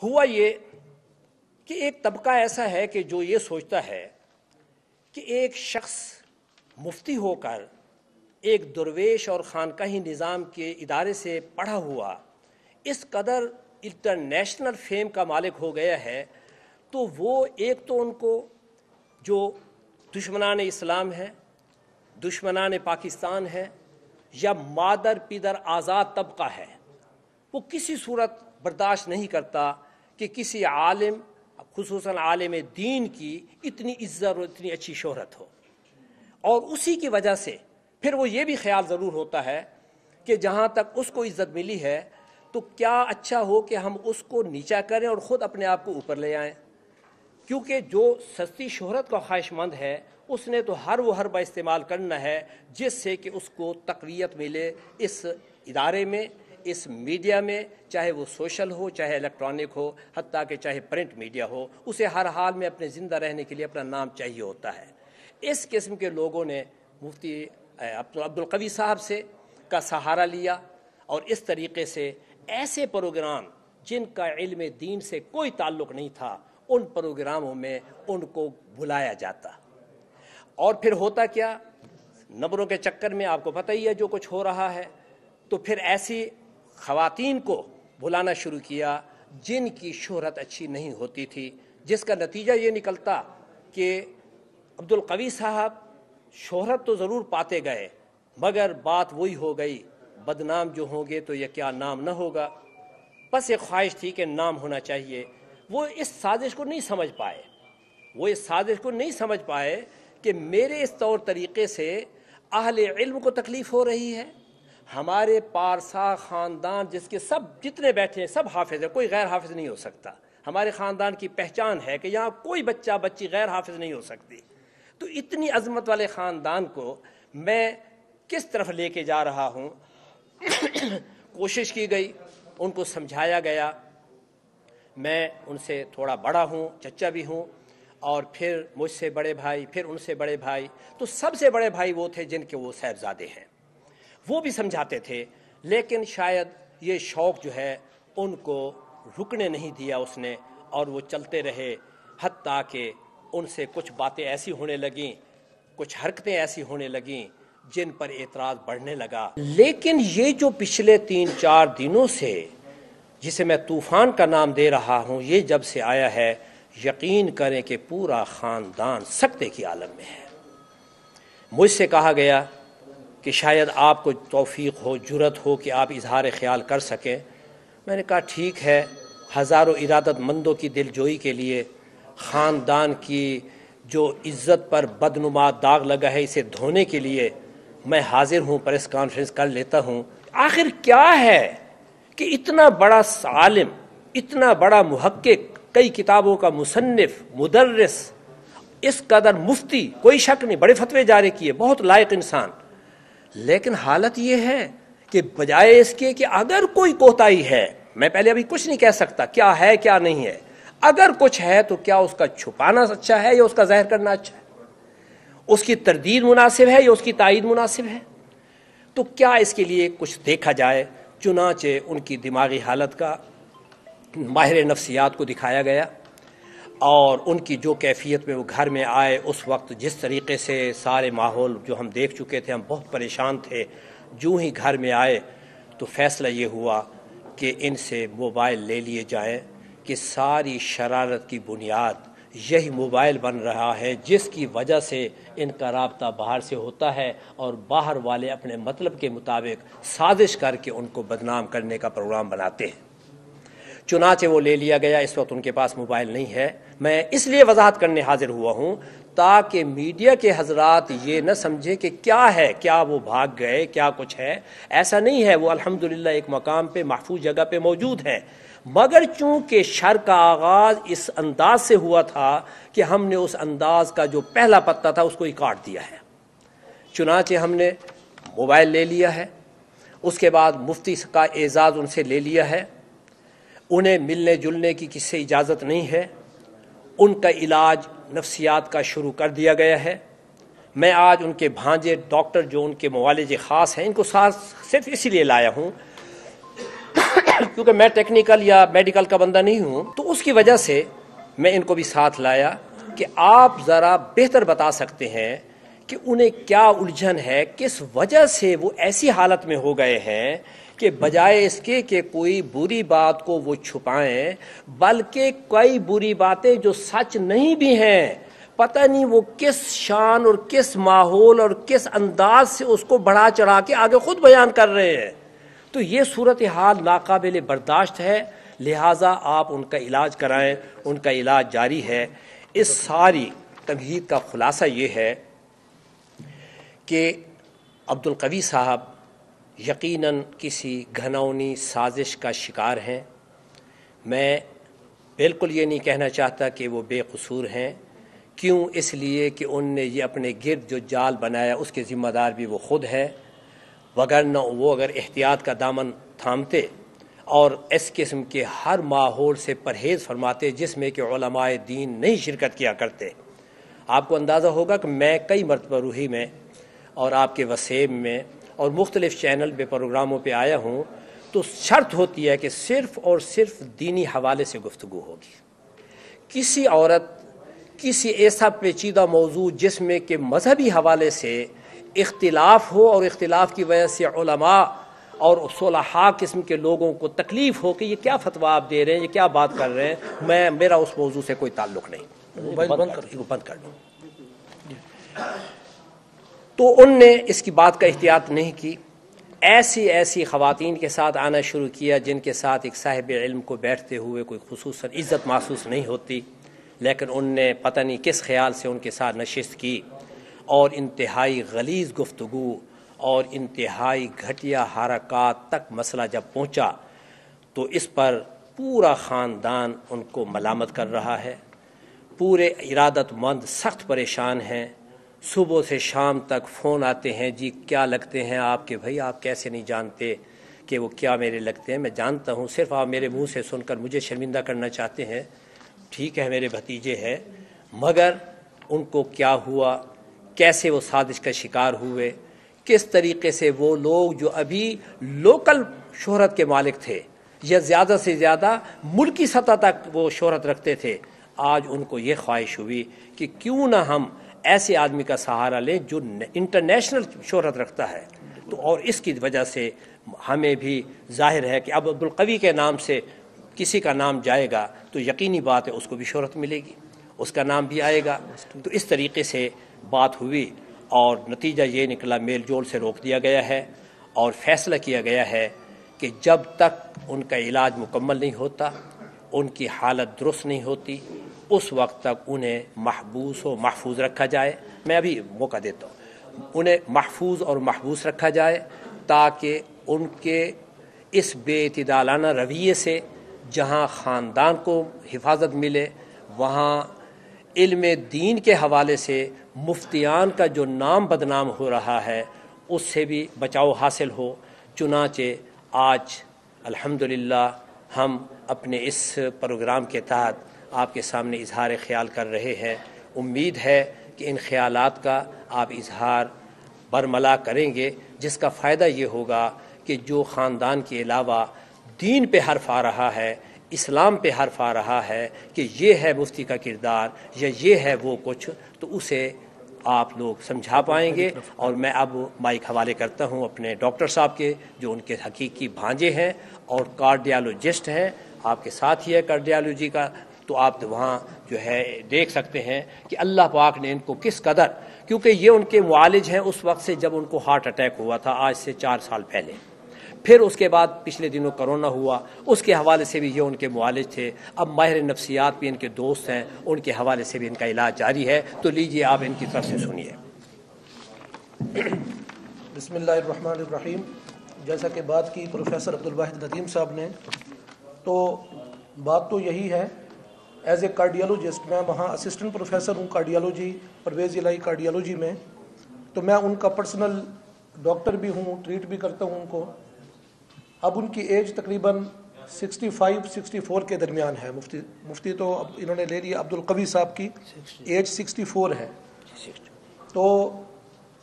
ہوا یہ کہ ایک طبقہ ایسا ہے کہ جو یہ سوچتا ہے کہ ایک شخص مفتی ہو کر ایک درویش اور خانقاہی نظام کے ادارے سے پڑھا ہوا اس قدر انٹرنیشنل فیم کا مالک ہو گیا ہے، تو وہ ایک تو ان کو جو دشمنان اسلام ہے، دشمنان پاکستان ہے، یا مادر پیدر آزاد طبقہ ہے، وہ کسی صورت برداشت نہیں کرتا کہ کسی عالم، خصوصاً عالم دین کی اتنی عزت اور اتنی اچھی شہرت ہو، اور اسی کی وجہ سے پھر وہ یہ بھی خیال ضرور ہوتا ہے کہ جہاں تک اس کو عزت ملی ہے تو کیا اچھا ہو کہ ہم اس کو نیچا کریں اور خود اپنے آپ کو اوپر لے آئیں، کیونکہ جو سستی شہرت کا خواہش مند ہے اس نے تو ہر وہ حربہ استعمال کرنا ہے جس سے کہ اس کو تقویت ملے اس ادارے میں، اس میڈیا میں، چاہے وہ سوشل ہو چاہے الیکٹرانک ہو، حتیٰ کہ چاہے پرنٹ میڈیا ہو، اسے ہر حال میں اپنے زندہ رہنے کے لیے اپنا نام چاہیے ہوتا ہے۔ اس قسم کے لوگوں نے مفتی عبدالقوی صاحب سے کا سہارا لیا، اور اس طریقے سے ایسے پروگرام جن کا علم دین سے کوئی تعلق نہیں تھا ان پروگراموں میں ان کو بلایا جاتا، اور پھر ہوتا کیا، نمبروں کے چکر میں آپ کو پتہ ہی ہے جو کچھ ہو رہا ہے، تو پھر ایسی خواتین کو بلانا شروع کیا جن کی شہرت اچھی نہیں ہوتی تھی، جس کا نتیجہ یہ نکلتا کہ عبدالقوی صاحب شہرت تو ضرور پاتے گئے مگر بات وہی ہو گئی، بدنام جو ہوں گے تو یہ کیا نام نہ ہوگا، بس ایک خواہش تھی کہ نام ہونا چاہیے۔ وہ اس سازش کو نہیں سمجھ پائے کہ میرے اس طور طریقے سے اہل علم کو تکلیف ہو رہی ہے، ہمارے پارسا خاندان جس کے سب جتنے بیٹھے ہیں سب حافظ ہیں، کوئی غیر حافظ نہیں ہو سکتا، ہمارے خاندان کی پہچان ہے کہ یہاں کوئی بچہ بچی غیر حافظ نہیں ہو سکتی، تو اتنی عظمت والے خاندان کو میں کس طرف لے کے جا رہا ہوں۔ کوشش کی گئی، ان کو سمجھایا گیا، میں ان سے تھوڑا بڑا ہوں، چچا بھی ہوں، اور پھر مجھ سے بڑے بھائی، پھر ان سے بڑے بھائی، تو سب سے بڑے بھائی وہ تھے جن کے وہ صاحبزادے ہیں، وہ بھی سمجھاتے تھے، لیکن شاید یہ شوق جو ہے ان کو رکنے نہیں دیا اس نے، اور وہ چلتے رہے، حتیٰ کہ ان سے کچھ باتیں ایسی ہونے لگیں، کچھ حرکتیں ایسی ہونے لگیں جن پر اعتراض بڑھنے لگا۔ لیکن یہ جو پچھلے 3-4 دنوں سے جسے میں طوفان کا نام دے رہا ہوں، یہ جب سے آیا ہے یقین کریں کہ پورا خاندان سکتے کی عالم میں ہے۔ مجھ سے کہا گیا کہ شاید آپ کو توفیق ہو، جرت ہو کہ آپ اظہار خیال کر سکیں۔ میں نے کہا ٹھیک ہے، ہزاروں ارادت مندوں کی دلجوئی کے لیے، خاندان کی جو عزت پر بدنما داغ لگا ہے اسے دھونے کے لیے میں حاضر ہوں، پریس کانفرنس کر لیتا ہوں۔ آخر کیا ہے کہ اتنا بڑا عالم، اتنا بڑا محقق، کئی کتابوں کا مصنف، مدرس، اس قدر مفتی، کوئی شک نہیں، بڑے فتوے جاری کیے، بہت لائق انسان، لیکن حالت یہ ہے کہ بجائے اس کے کہ اگر کوئی کوتاہی ہے، میں پہلے ابھی کچھ نہیں کہہ سکتا کیا ہے کیا نہیں ہے، اگر کچھ ہے تو کیا اس کا چھپانا اچھا ہے یا اس کا ظاہر کرنا اچھا ہے، اس کی تردید مناسب ہے یا اس کی تائید مناسب ہے، تو کیا اس کے لیے کچھ دیکھا جائے۔ چنانچہ ان کی دماغی حالت کا ماہر نفسیات کو دکھایا گیا، اور ان کی جو کیفیت میں وہ گھر میں آئے اس وقت جس طریقے سے سارے ماحول جو ہم دیکھ چکے تھے، ہم بہت پریشان تھے، جو ہی گھر میں آئے تو فیصلہ یہ ہوا کہ ان سے موبائل لے لیے جائیں، کہ ساری شرارت کی بنیاد یہی موبائل بن رہا ہے جس کی وجہ سے ان کا رابطہ باہر سے ہوتا ہے، اور باہر والے اپنے مطلب کے مطابق سازش کر کے ان کو بدنام کرنے کا پروگرام بناتے ہیں۔ چنانچہ وہ لے لیا گیا، اس وقت ان کے پاس موبائل نہیں ہے۔ میں اس لیے وضاحت کرنے حاضر ہوا ہوں تاکہ میڈیا کے حضرات یہ نہ سمجھیں کہ کیا ہے، کیا وہ بھاگ گئے، کیا کچھ ہے، ایسا نہیں ہے، وہ الحمدللہ ایک مقام پہ محفوظ جگہ پہ موجود ہیں، مگر چونکہ شر کا آغاز اس انداز سے ہوا تھا کہ ہم نے اس انداز کا جو پہلا پتہ تھا اس کو ہی کاٹ دیا ہے۔ چنانچہ ہم نے موبائل لے لیا ہے، اس کے بعد مفتی کا اعزاز ان سے لے لیا ہے، انہیں ملنے جلنے کی کسی سے اجازت نہیں ہے، ان کا علاج نفسیات کا شروع کر دیا گیا ہے۔ میں آج ان کے بھانجے ڈاکٹر جو ان کے معالج خاص ہیں، ان کو صرف اسی لیے لایا ہوں کیونکہ میں ٹیکنیکل یا میڈیکل کا بندہ نہیں ہوں، تو اس کی وجہ سے میں ان کو بھی ساتھ لایا کہ آپ ذرا بہتر بتا سکتے ہیں کہ انہیں کیا الجھن ہے، کس وجہ سے وہ ایسی حالت میں ہو گئے ہیں کہ بجائے اس کے کہ کوئی بری بات کو وہ چھپائیں، بلکہ کئی بری باتیں جو سچ نہیں بھی ہیں، پتہ نہیں وہ کس شان اور کس ماحول اور کس انداز سے اس کو بڑھا چڑھا کے آگے خود بیان کر رہے ہیں۔ تو یہ صورتحال ناقابل برداشت ہے، لہٰذا آپ ان کا علاج کرائیں، ان کا علاج جاری ہے۔ اس ساری تمہید کا خلاصہ یہ ہے کہ عبدالقوی صاحب یقیناً کسی گھناؤنی سازش کا شکار ہیں۔ میں بالکل یہ نہیں کہنا چاہتا کہ وہ بے قصور ہیں، کیوں؟ اس لیے کہ ان نے یہ اپنے گرد جو جال بنایا اس کے ذمہ دار بھی وہ خود ہے، وگرنہ وہ اگر احتیاط کا دامن تھامتے اور اس قسم کے ہر ماحول سے پرہیز فرماتے جس میں کہ علماء دین نہیں شرکت کیا کرتے۔ آپ کو اندازہ ہوگا کہ میں کئی مرتبہ روحی میں اور آپ کے وسیم میں اور مختلف چینل پہ پروگراموں پہ آیا ہوں، تو شرط ہوتی ہے کہ صرف اور صرف دینی حوالے سے گفتگو ہوگی۔ کسی عورت کسی ایسا پیچیدہ موضوع جس میں کہ مذہبی حوالے سے اختلاف ہو اور اختلاف کی وجہ سے علماء اور صلحاء قسم کے لوگوں کو تکلیف ہو کہ یہ کیا فتویٰ آپ دے رہے ہیں، یہ کیا بات کر رہے ہیں، میرا اس موضوع سے کوئی تعلق نہیں، بند کر دوں۔ تو ان نے اس کی بات کا احتیاط نہیں کی، ایسی خواتین کے ساتھ آنا شروع کیا جن کے ساتھ ایک صاحب علم کو بیٹھتے ہوئے کوئی خصوصاً عزت محسوس نہیں ہوتی، لیکن ان نے پتہ نہیں کس خیال سے ان کے ساتھ نشست کی اور انتہائی غلیظ گفتگو اور انتہائی گھٹیا حرکات تک مسئلہ جب پہنچا تو اس پر پورا خاندان ان کو ملامت کر رہا ہے۔ پورے ارادت مند سخت پریشان ہیں، صبح سے شام تک فون آتے ہیں، جی کیا لگتے ہیں آپ کے، بھائی آپ کیسے نہیں جانتے کہ وہ کیا میرے لگتے ہیں، میں جانتا ہوں، صرف آپ میرے منہ سے سن کر مجھے شرمندہ کرنا چاہتے ہیں۔ ٹھیک ہے میرے بھتیجے ہیں، مگر ان کو کیا ہوا، کیسے وہ سازش کا شکار ہوئے، کس طریقے سے وہ لوگ جو ابھی لوکل شہرت کے مالک تھے یا زیادہ سے زیادہ ملکی سطح تک وہ شہرت رکھتے تھے، آج ان کو یہ خواہش ہوئی کہ کیوں نہ ہم ایسے آدمی کا سہارا لیں جو انٹرنیشنل شہرت رکھتا ہے۔ تو اور اس کی وجہ سے ہمیں بھی ظاہر ہے کہ اب عبدالقوی کے نام سے کسی کا نام جائے گا تو یقینی بات ہے اس کو بھی شہرت ملے گی، اس کا نام بھی آئے گا۔ تو اس طریقے سے بات ہوئی اور نتیجہ یہ نکلا، میل جول سے روک دیا گیا ہے اور فیصلہ کیا گیا ہے کہ جب تک ان کا علاج مکمل نہیں ہوتا، ان کی حالت درست نہیں ہوتی، اس وقت تک انہیں محبوس و محفوظ رکھا جائے۔ میں ابھی موقع دیتا ہوں، انہیں محفوظ اور محبوس رکھا جائے تاکہ ان کے اس بے اعتدالانہ رویے سے جہاں خاندان کو حفاظت ملے، وہاں علم دین کے حوالے سے مفتیان کا جو نام بدنام ہو رہا ہے اس سے بھی بچاؤ حاصل ہو۔ چنانچہ آج الحمدللہ ہم اپنے اس پروگرام کے تحت آپ کے سامنے اظہار خیال کر رہے ہیں۔ امید ہے کہ ان خیالات کا آپ اظہار برملا کریں گے، جس کا فائدہ یہ ہوگا کہ جو خاندان کے علاوہ دین پہ حرف آ رہا ہے، اسلام پہ حرف آ رہا ہے کہ یہ ہے مفتی کا کردار یا یہ ہے وہ کچھ، تو اسے آپ لوگ سمجھا پائیں گے۔ اور میں اب مائک حوالے کرتا ہوں اپنے ڈاکٹر صاحب کے، جو ان کے حقیقی بھانجے ہیں اور کارڈیالوجسٹ ہیں، آپ کے ساتھ ہی ہے کارڈیالوجی کا، تو آپ وہاں جو ہے دیکھ سکتے ہیں کہ اللہ پاک نے ان کو کس قدر، کیونکہ یہ ان کے معالج ہیں اس وقت سے جب ان کو ہارٹ اٹیک ہوا تھا، آج سے 4 سال پہلے، پھر اس کے بعد پچھلے دنوں کرونا ہوا، اس کے حوالے سے بھی یہ ان کے معالج تھے، اب ماہر نفسیات بھی ان کے دوست ہیں، ان کے حوالے سے بھی ان کا علاج جاری ہے۔ تو لیجئے آپ ان کی طرف سے سنیے۔ بسم اللہ الرحمن الرحیم۔ جیسا کہ بات کی پروفیسر عبدالواحد ندیم صاحب نے، تو بات تو یہی ہے، ایز اے کارڈیالوجسٹ میں وہاں اسسٹنٹ پروفیسر ہوں کارڈیالوجی، پرویز الہی کارڈیالوجی میں، تو میں ان کا پرسنل ڈاکٹر بھی ہوں، ٹریٹ بھی کرتا ہوں ان کو۔ اب ان کی ایج تقریباً 65-64 کے درمیان ہے۔ مفتی تو اب انہوں نے لے لیا، عبدالقوی صاحب کی ایج 64 ہے۔ تو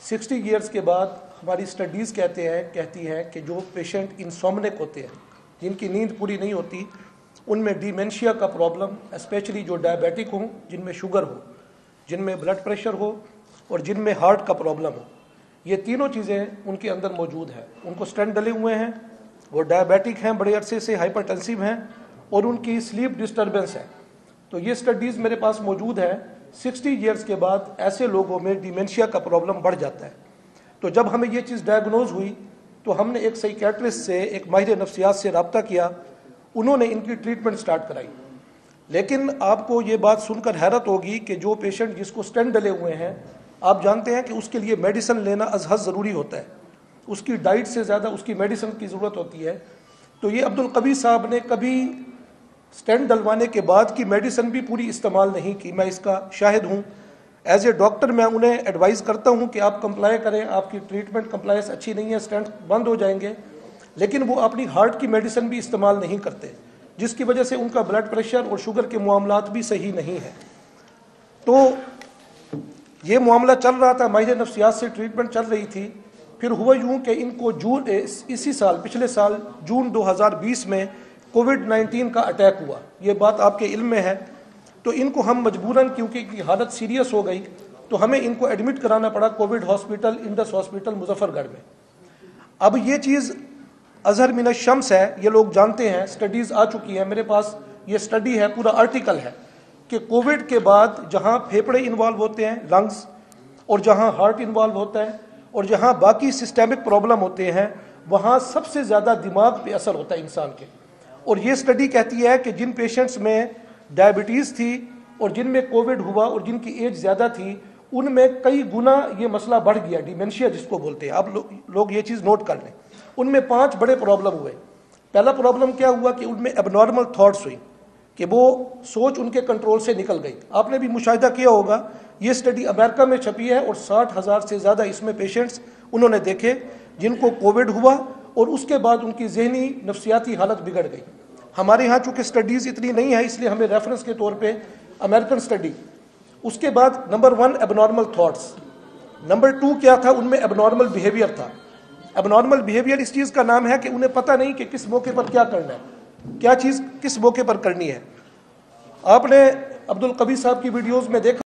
60 ایئرس کے بعد ہماری اسٹڈیز کہتی ہیں کہ جو پیشنٹ انسومنک ہوتے ہیں، جن کی نیند پوری نہیں ہوتی، ان میں ڈیمینشیا کا پرابلم، اسپیشلی جو ڈائبیٹک ہوں، جن میں شوگر ہو، جن میں بلڈ پریشر ہو اور جن میں ہارٹ کا پرابلم ہو، یہ تینوں چیزیں ان کے اندر موجود ہیں. ان کو اسٹینٹ ڈلے ہوئے ہیں، وہ ڈائبیٹک ہیں، بڑے عرصے سے ہائپر ٹینسیو ہیں، اور ان کی سلیپ ڈسٹربنس ہے. تو یہ اسٹڈیز میرے پاس موجود ہے. 60 ایئرس کے بعد ایسے لوگوں میں ڈیمینشیا کا پرابلم بڑھ جاتا ہے. تو جب ہمیں یہ چیز ڈائگنوز ہوئی تو ہم نے ایک سائیکیٹرسٹ سے، ایک ماہر نفسیات سے رابطہ کیا. انہوں نے ان کی ٹریٹمنٹ سٹارٹ کرائی. لیکن آپ کو یہ بات سن کر حیرت ہوگی کہ جو پیشنٹ جس کو اسٹینٹ ڈلے ہوئے ہیں، آپ جانتے ہیں کہ اس کے لیے میڈیسن لینا از حد ضروری ہوتا ہے. اس کی ڈائٹ سے زیادہ اس کی میڈیسن کی ضرورت ہوتی ہے. تو یہ عبدالقوی صاحب نے کبھی اسٹینٹ ڈلوانے کے بعد کی میڈیسن بھی پوری استعمال نہیں کی. میں اس کا شاہد ہوں. ایز اے ڈاکٹر میں انہیں ایڈوائز کرتا ہوں کہ آپ کمپلائی کریں، آپ کی ٹریٹمنٹ کمپلائنس اچھی نہیں ہے، اسٹینٹ بند ہو جائیں گے. لیکن وہ اپنی ہارٹ کی میڈیسن بھی استعمال نہیں کرتے، جس کی وجہ سے ان کا بلڈ پریشر اور شوگر کے معاملات بھی صحیح نہیں ہیں. تو یہ معاملہ چل رہا تھا، ماہر نفسیات سے ٹریٹمنٹ چل رہی تھی. پھر ہوا یوں کہ ان کو اسی سال، پچھلے سال جون 2020 میں کووڈ-19 کا اٹیک ہوا. یہ بات آپ کے علم میں ہے. تو ان کو ہم مجبوراً، کیونکہ ان کی حالت سیریس ہو گئی، تو ہمیں ان کو ایڈمٹ کرانا پڑا Covid hospital, Indus hospital Muzaffar گڑھ میں. اب یہ چیز اظہر من الشمس ہے، یہ لوگ جانتے ہیں، سٹڈیز آ چکی ہیں. میرے پاس یہ سٹڈی ہے، پورا آرٹیکل ہے کہ کووڈ کے بعد جہاں پھیپھڑے انوالو ہوتے ہیں، لنگز، اور جہاں ہارٹ انوالو ہوتا ہے، اور جہاں باقی سسٹمک پرابلم ہوتے ہیں، وہاں سب سے زیادہ دماغ پہ اثر ہوتا ہے انسان کے. اور یہ سٹڈی کہتی ہے کہ جن پیشنٹس میں ڈائبٹیز تھی اور جن میں کووڈ ہوا اور جن کی ایج زیادہ تھی، ان میں کئی گنا یہ مسئلہ بڑھ گیا، ڈیمینشیا جس کو بولتے ہیں. آپ لوگ یہ چیز نوٹ کر لیں. ان میں 5 بڑے پرابلم ہوئے. پہلا پرابلم کیا ہوا کہ ان میں اب نارمل تھاٹس ہوئی، کہ وہ سوچ ان کے کنٹرول سے نکل گئی. آپ نے بھی مشاہدہ کیا ہوگا، یہ سٹڈی امریکہ میں چھپی ہے، اور 60,000 سے زیادہ اس میں پیشنٹس انہوں نے دیکھے جن کو کووڈ ہوا اور اس کے بعد ان کی ذہنی نفسیاتی حالت بگڑ گئی. ہمارے ہاں چونکہ سٹڈیز اتنی نہیں ہے، اس لیے ہمیں ریفرنس کے طور پہ امریکن سٹڈی. اس کے بعد نمبر 1 اب نارمل تھاٹس، نمبر 2 کیا تھا، ان میں اب نارمل بیہیویئر تھا. اب نارمل بیہیویئر اس چیز کا نام ہے کہ انہیں پتہ نہیں کہ کس موقع پر کیا کرنا ہے، کیا چیز کس موقع پر کرنی ہے. آپ نے عبدالقوی صاحب کی ویڈیوز میں دیکھا